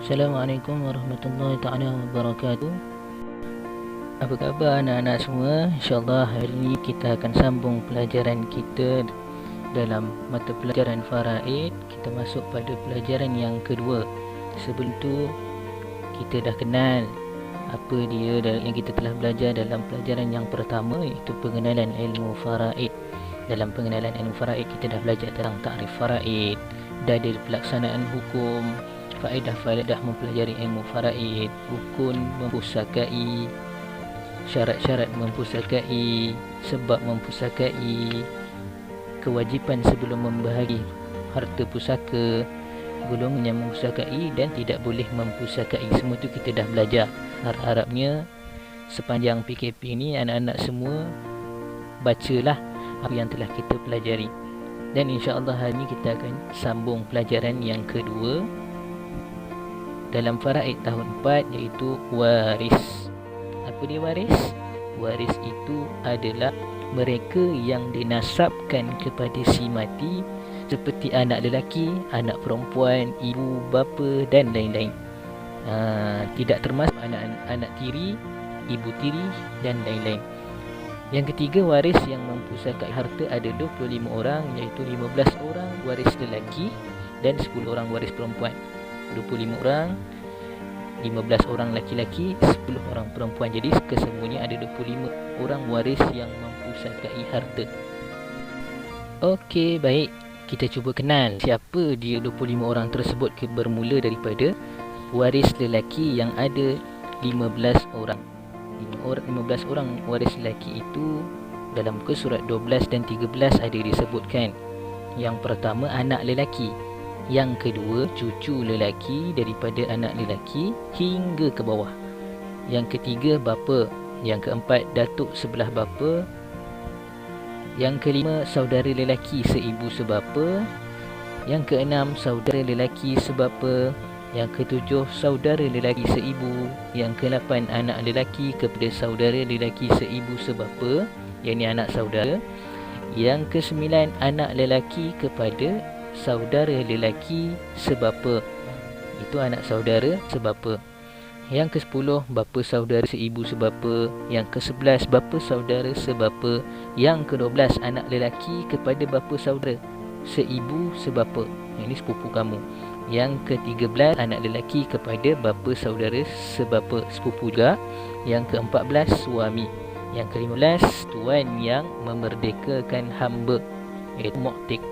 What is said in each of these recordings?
Assalamualaikum warahmatullahi taala wabarakatuh. Apa khabar anak-anak semua? InsyaAllah hari ini kita akan sambung pelajaran kita dalam mata pelajaran Faraid. Kita masuk pada pelajaran yang kedua. Sebelum tu kita dah kenal apa dia yang kita telah belajar dalam pelajaran yang pertama, iaitu pengenalan ilmu Faraid. Dalam pengenalan ilmu Faraid kita dah belajar tentang ta'rif Faraid, dalil pelaksanaan hukum, faedah-faedah mempelajari ilmu Faraid, rukun mempusakai, syarat-syarat mempusakai, sebab mempusakai, kewajipan sebelum membahagi harta pusaka, golongan yang mempusakai dan tidak boleh mempusakai. Semua tu kita dah belajar. Harap-harapnya sepanjang PKP ni anak-anak semua bacalah apa yang telah kita pelajari. Dan insya-Allah hari ni kita akan sambung pelajaran yang kedua dalam Faraid tahun 4, iaitu waris. Apa dia waris? Waris itu adalah mereka yang dinasabkan kepada si mati, seperti anak lelaki, anak perempuan, ibu, bapa dan lain-lain. Tidak termasuk anak tiri, ibu tiri dan lain-lain. Yang ketiga, waris yang mempusakai harta ada 25 orang, iaitu 15 orang waris lelaki dan 10 orang waris perempuan. 25 orang, 15 orang laki-laki, 10 orang perempuan. Jadi kesemuanya ada 25 orang waris yang mempusakai harta. Okey, baik. Kita cuba kenal siapa dia 25 orang tersebut. Bermula daripada waris lelaki yang ada 15 orang. 15 orang waris lelaki itu dalam muka surat 12 dan 13 ada disebutkan. Yang pertama, anak lelaki. Yang kedua, cucu lelaki daripada anak lelaki hingga ke bawah. Yang ketiga, bapa. Yang keempat, datuk sebelah bapa. Yang kelima, saudara lelaki seibu sebapa. Yang keenam, saudara lelaki sebapa. Yang ketujuh, saudara lelaki seibu. Yang kelapan, anak lelaki kepada saudara lelaki seibu sebapa, yang ni anak saudara. Yang kesembilan, anak lelaki kepada saudara lelaki sebapa, itu anak saudara sebapa. Yang ke-10, bapa saudara seibu sebapa. Yang ke-11, bapa saudara sebapa. Yang ke-12, anak lelaki kepada bapa saudara seibu sebapa, ini sepupu kamu. Yang ke-13, anak lelaki kepada bapa saudara sebapa, sepupu juga. Yang ke-14, suami. Yang ke-15, tuan yang memerdekakan hamba, iaitu mu'tik.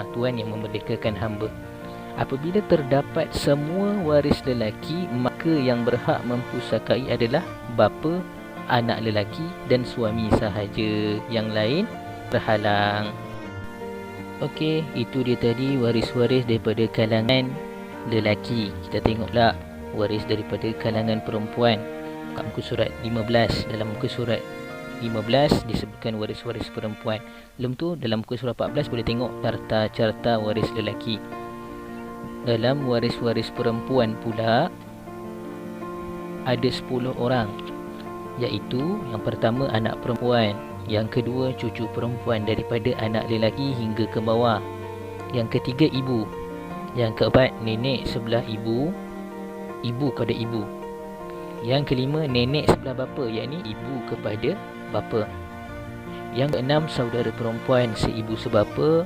Tuan yang memerdekakan hamba. Apabila terdapat semua waris lelaki, maka yang berhak mempusakai adalah bapa, anak lelaki dan suami sahaja. Yang lain terhalang. Okey, itu dia tadi waris-waris daripada kalangan lelaki. Kita tengoklah waris daripada kalangan perempuan. Kat muka surat 15. Dalam muka surat 15 disebutkan waris-waris perempuan. Belum tu dalam muka surat 14 boleh tengok carta-carta waris lelaki. Dalam waris-waris perempuan pula ada 10 orang, iaitu yang pertama anak perempuan, yang kedua cucu perempuan daripada anak lelaki hingga ke bawah, yang ketiga ibu, yang keempat nenek sebelah ibu, ibu kepada ibu, yang kelima nenek sebelah bapa, yakni ibu kepada bapa, yang keenam saudara perempuan seibu sebapa,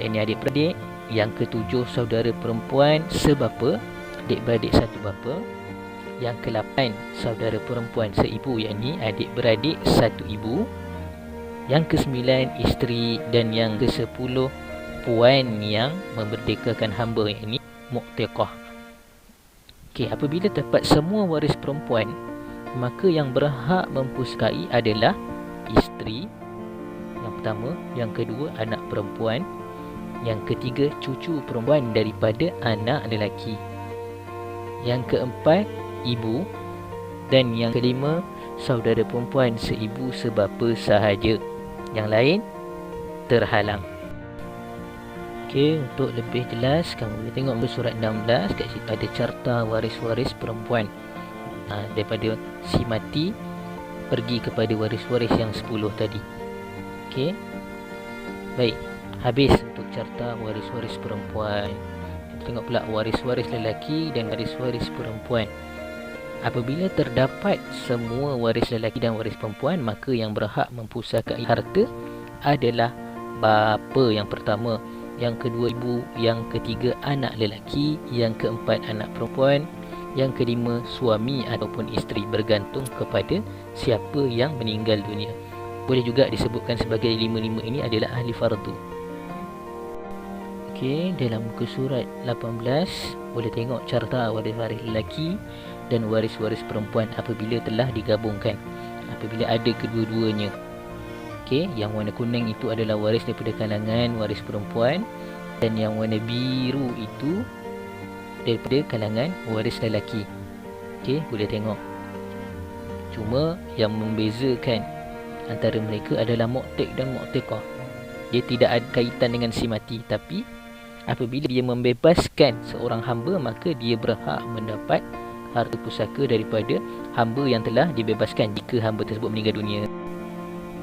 yakni adik-beradik, yang ketujuh saudara perempuan sebapa, adik-beradik satu bapa, yang ke-8 saudara perempuan seibu, yakni adik-beradik satu ibu, yang ke-9 isteri, dan yang ke-10 puan yang memerdekakan hamba, yakni mu'tiqah. Okey, apabila dapat semua waris perempuan, maka yang berhak mempusakai adalah isteri yang pertama, yang kedua anak perempuan, yang ketiga cucu perempuan daripada anak lelaki, yang keempat ibu, dan yang kelima saudara perempuan seibu sebapa sahaja. Yang lain terhalang. Okey, untuk lebih jelas kamu boleh tengok muka surat 16. Kat situ ada carta waris-waris perempuan. Daripada si mati pergi kepada waris-waris yang 10 tadi. Okey. Baik, habis untuk carta waris-waris perempuan. tengok pula waris-waris lelaki dan waris-waris perempuan. Apabila terdapat semua waris lelaki dan waris perempuan, maka yang berhak mempusakai harta adalah bapa yang pertama, yang kedua ibu, yang ketiga anak lelaki, yang keempat anak perempuan, yang kelima suami ataupun isteri, bergantung kepada siapa yang meninggal dunia. Boleh juga disebutkan sebagai lima-lima ini adalah ahli fardu. Okey, dalam muka surat 18 boleh tengok carta waris-waris lelaki dan waris-waris perempuan apabila telah digabungkan, apabila ada kedua-duanya. Okey, yang warna kuning itu adalah waris daripada kalangan waris perempuan, dan yang warna biru itu daripada kalangan waris lelaki. Okey, boleh tengok. Cuma yang membezakan antara mereka adalah mu'tiq dan mu'tiqah. Dia tidak ada kaitan dengan si mati, tapi apabila dia membebaskan seorang hamba, maka dia berhak mendapat harta pusaka daripada hamba yang telah dibebaskan jika hamba tersebut meninggal dunia.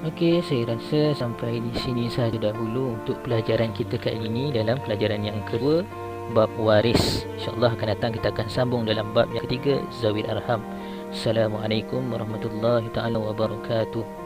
Okey, saya rasa sampai di sini sahaja dahulu untuk pelajaran kita kali ini dalam pelajaran yang kedua, bab waris. InsyaAllah akan datang kita akan sambung dalam bab yang ketiga, zawil arham. Assalamualaikum warahmatullahi taala wabarakatuh.